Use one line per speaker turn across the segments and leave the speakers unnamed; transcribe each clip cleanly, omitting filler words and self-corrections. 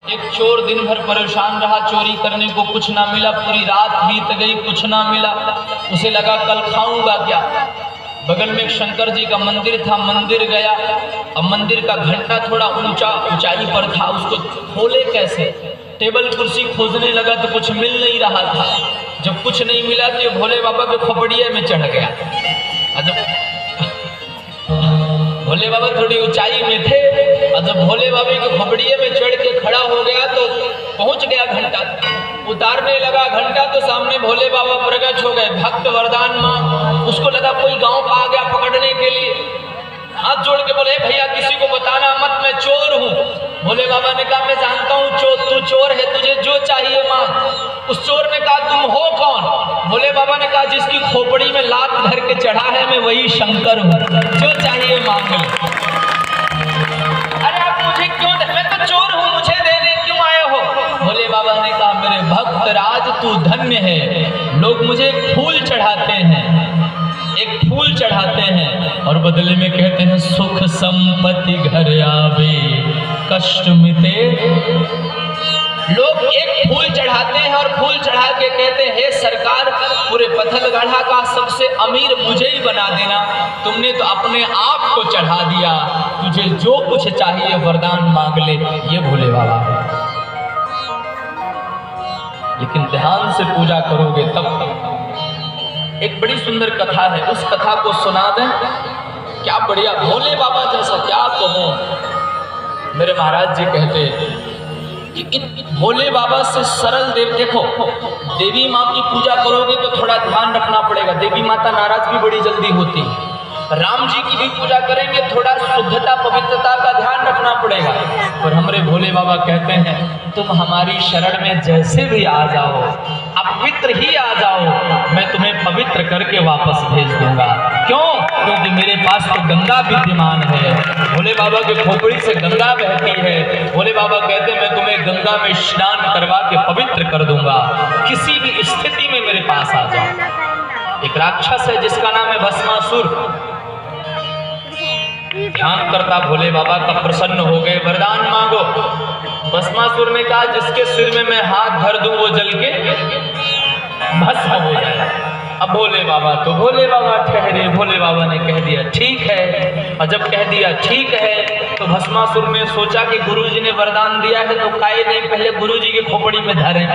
एक चोर दिन भर परेशान रहा, चोरी करने को कुछ ना मिला, पूरी रात बीत गई, कुछ ना मिला। उसे लगा कल खाऊंगा क्या। बगल में एक शंकर जी का मंदिर था, मंदिर गया। अब मंदिर का घंटा थोड़ा ऊंचाई पर था, उसको खोले कैसे। टेबल कुर्सी खोजने लगा तो कुछ मिल नहीं रहा था। जब कुछ नहीं मिला तो ये भोले बाबा के खोपड़िए में चढ़ गया। भोले बाबा थोड़ी ऊंचाई में थे और जब भोले बाबा के खोपड़िए में चढ़ के खड़ा हो गया तो पहुंच गया घंटा। उतारने लगा घंटा तो सामने भोले बाबा प्रकट हो गए। भक्त वरदान मां, उसको लगा कोई गांव का आ गया पकड़ने के लिए। हाथ जोड़ के बोले भैया किसी को बताना मत, मैं चोर हूँ। भोले बाबा ने कहा मैं जानता हूँ तू चोर है, तुझे जो चाहिए मांग। उस चोर ने कहा तुम हो कौन। भोले बाबा ने कहा जिसकी खोपड़ी में लात धर के चढ़ा है मैं वही शंकर हूँ, जो चाहिए मांग लो। अरे आप मुझे क्यों, मैं तो चोर हूँ, मुझे देने क्यों आए हो। भोले बाबा ने कहा मेरे भक्त राज तू धन्य है, लोग मुझे फूल चढ़ाते हैं, एक फूल चढ़ाते हैं और बदले में कहते हैं सुख संपत्ति घर आवे कष्ट मिटे। लोग एक फूल चढ़ाते हैं और फूल चढ़ा के कहते हैं हे सरकार पूरे पथलगढ़ा का सबसे अमीर मुझे ही बना देना, तुमने तो अपने आप को चढ़ा दिया, तुझे जो कुछ चाहिए वरदान मांग ले। ये भोले बाबा है। लेकिन ध्यान से पूजा करोगे तब। एक बड़ी सुंदर कथा है, उस कथा को सुना दें। क्या बढ़िया, भोले बाबा जैसा क्या कहूं। मेरे महाराज जी कहते कि भोले बाबा से सरल देव, देखो देवी माँ की पूजा करोगे तो थोड़ा ध्यान रखना पड़ेगा, देवी माता नाराज भी बड़ी जल्दी होती है। राम जी की भी पूजा करेंगे थोड़ा शुद्धता पवित्रता का ध्यान रखना पड़ेगा। पर हमारे भोले बाबा कहते हैं तुम हमारी शरण में जैसे भी आ जाओ, अपवित्र ही आ जाओ, मैं तुम्हें पवित्र करके वापस भेज दूंगा। क्यों? क्योंकि मेरे पास तो गंगा विद्यमान है, भोले बाबा के खोपड़ी से गंगा बहती है। भोले बाबा कहते हैं मैं तुम्हें गंगा में स्नान करवा के पवित्र कर दूंगा, किसी भी स्थिति में मेरे पास आ जाओ। एक राक्षस है जिसका नाम है भस्मासुर। ध्यान करता भोले बाबा का प्रसन्न हो गए, वरदान मांगो। भस्मासुर ने कहा जिसके सिर में मैं हाथ धर दूं वो जल के भस्म हो जाए। अब भोले बाबा ठहरे। भोले बाबा ने कह दिया ठीक है, और जब कह दिया ठीक है तो भस्मासुर ने सोचा कि गुरुजी ने वरदान दिया है तो काहे नहीं पहले गुरुजी की खोपड़ी में धरे,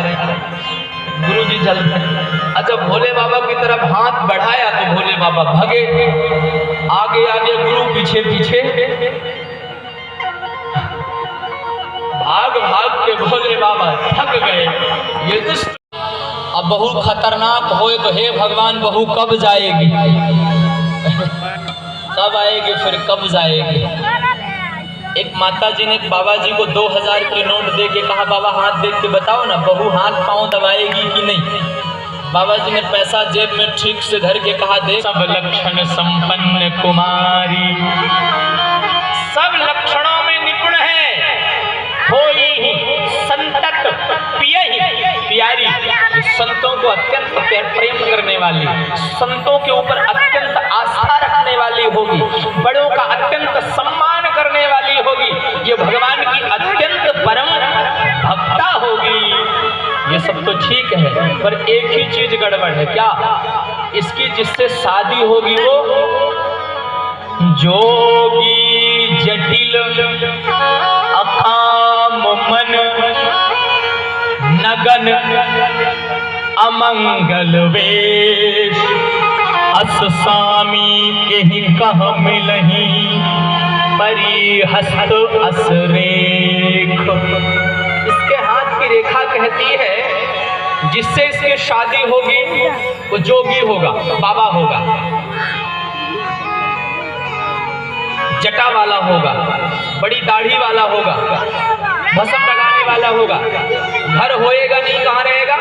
गुरुजी जल गए। जब भोले बाबा की तरफ हाथ बढ़ाया तो भोले बाबा भगे, आगे आगे गुरु पीछे पीछे। भाग भाग के भोले बाबा थक गए। ये दुष्ट अब बहु खतरनाक होए तो हे भगवान बहू कब जाएगी, कब आएगी, फिर कब जाएगी। एक माता जी ने बाबा जी को 2000 के नोट दे के कहा बाबा हाथ देख के बताओ ना बहू हाथ पांव दबाएगी कि नहीं। बाबा जी ने पैसा जेब में ठीक से धर के कहा दे सब लक्षण संपन्न कुमारी, सब लक्षणों में निपुण है, होई ही संतत पियहि प्यारी, संतों को अत्यंत प्रेम करने वाली, संतों के ऊपर अत्यंत आस्था रखने वाली होगी, बड़ों का अत्यंत सम्मान करने वाली होगी, ये भगवान की अत्यंत परम भक्ता होगी। ये सब तो ठीक है पर एक ही चीज गड़बड़ है। क्या? इसकी जिससे शादी होगी वो जोगी जटिल अकाम मन नगन अमंगल वेश, अस स्वामी के ही कह मिलही परिहस्त अस रेख। इसके हाथ की रेखा कहती है जिससे इसकी शादी होगी वो जोगी होगा, बाबा होगा, जटा वाला होगा, बड़ी दाढ़ी वाला होगा, भस्म लगाने वाला होगा। घर होएगा नहीं, कहाँ रहेगा?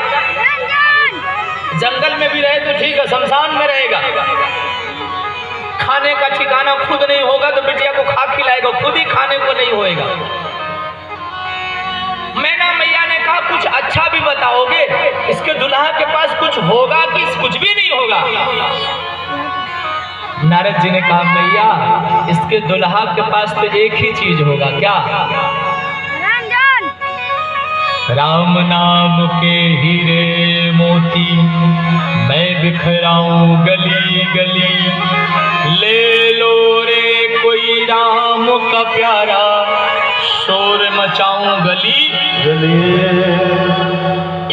जंगल में भी रहे तो ठीक है, शमशान में रहेगा। खाने का ठिकाना खुद नहीं होगा तो बिटिया को खा खिलाएगा, खुद ही खाने को नहीं होएगा। मैना मैया ने कहा कुछ अच्छा भी बताओगे, इसके दुल्हा के पास कुछ होगा कि कुछ भी नहीं होगा। नारद जी ने कहा मैया इसके दुल्हा के पास तो एक ही चीज होगा। क्या? राम नाम के हीरे मोती मैं बिखराऊं गली गली, ले लो रे कोई राम का प्यारा, शोर मचाऊं गली गली।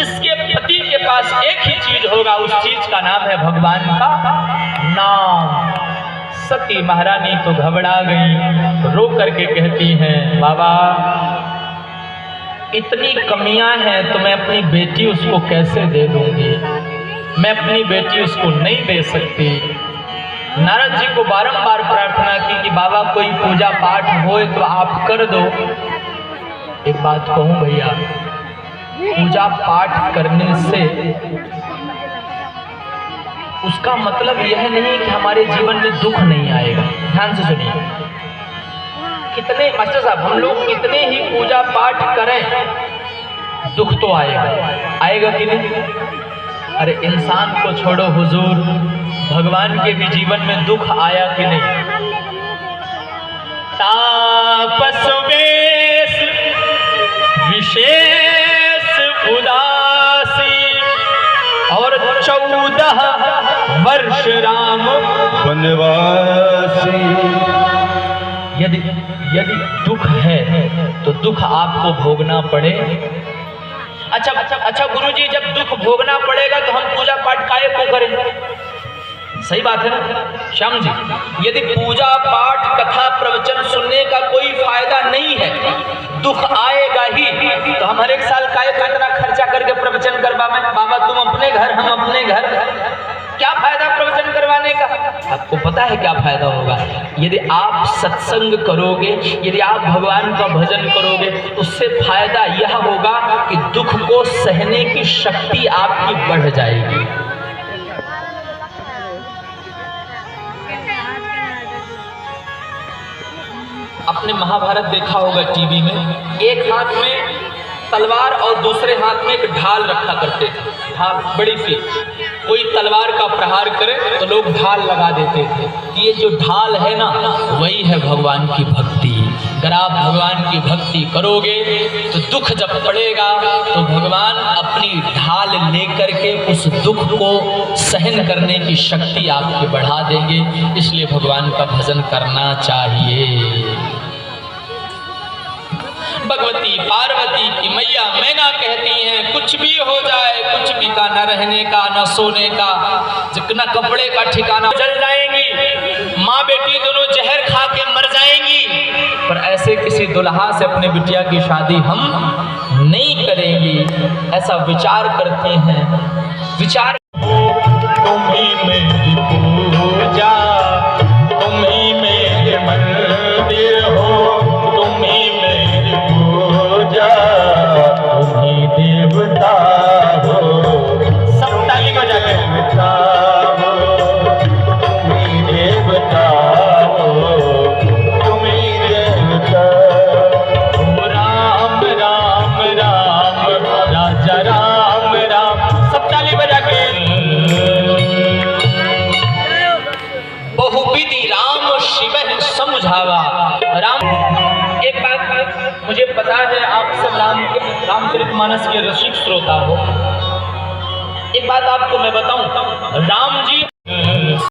इसके पति के पास एक ही चीज होगा, उस चीज का नाम है भगवान का नाम। सती महारानी तो घबरा गई, रो करके कहती हैं बाबा इतनी कमियां हैं तो मैं अपनी बेटी उसको कैसे दे दूंगी, मैं अपनी बेटी उसको नहीं दे सकती। नारद जी को बारंबार प्रार्थना की कि बाबा कोई पूजा पाठ हो तो आप कर दो। एक बात कहूं भैया, पूजा पाठ करने से उसका मतलब यह नहीं कि हमारे जीवन में दुख नहीं आएगा। ध्यान से सुनिए, कितने मास्टर साहब हम लोग कितने ही पूजा पाठ करें दुख तो आएगा, आएगा कि नहीं? अरे इंसान को छोड़ो हुजूर, भगवान के भी जीवन में दुख आया कि नहीं? तापस वेश विशेष उदासी और 14 वर्ष राम वनवासी। यदि दुख है तो दुख आपको भोगना पड़े। अच्छा गुरुजी, जब दुख भोगना पड़ेगा तो हम पूजा पाठ काहे को करें? सही बात है ना श्याम जी? यदि पूजा पाठ कथा प्रवचन सुनने का कोई फायदा नहीं है, दुख आएगा ही, तो हम हर एक साल काहे को इतना खर्चा करके प्रवचन करवाएं? बाबा तुम अपने घर, हम अपने घर, क्या फायदा प्रवचन करवाने का? आपको पता है क्या फायदा होगा? यदि आप सत्संग करोगे, यदि आप भगवान का भजन करोगे, उससे फायदा यह होगा कि दुख को सहने की शक्ति आपकी बढ़ जाएगी। आपने महाभारत देखा होगा टीवी में, एक हाथ में तलवार और दूसरे हाथ में एक ढाल रखा करते थे, ढाल बड़ी सी। कोई तलवार का प्रहार करे तो लोग ढाल लगा देते थे। ये जो ढाल है ना, वही है भगवान की भक्ति। अगर आप भगवान की भक्ति करोगे तो दुख जब पड़ेगा तो भगवान अपनी ढाल लेकर के उस दुख को सहन करने की शक्ति आपकी बढ़ा देंगे। इसलिए भगवान का भजन करना चाहिए। भगवती पार्वती की मैया मैना कहती हैं कुछ भी हो जाए, कुछ भी का, न रहने का, न सोने का, न कपड़े का ठिकाना, जल जाएंगी। माँ बेटी दोनों जहर खा के मर जाएंगी, पर ऐसे किसी दुल्हा से अपने बिटिया की शादी हम नहीं करेंगी। ऐसा विचार करते हैं। विचार तुम ही मेरी पूजा, तुम ही मेरे मंदिर हो, तुम ही मेरी पूजा, तुम ही देवता हो। सब ताली बजा के देवता हो, तुम ही देवता हो, तुम ही देवता। राम राम राम राजा राम राम, सब ताली बजा के। बहुविधि राम शिव समझावा। राम, एक बात मुझे पता है आप सब रामचरितमानस के रसिक श्रोता हो। एक बात आपको मैं बताऊं, राम जी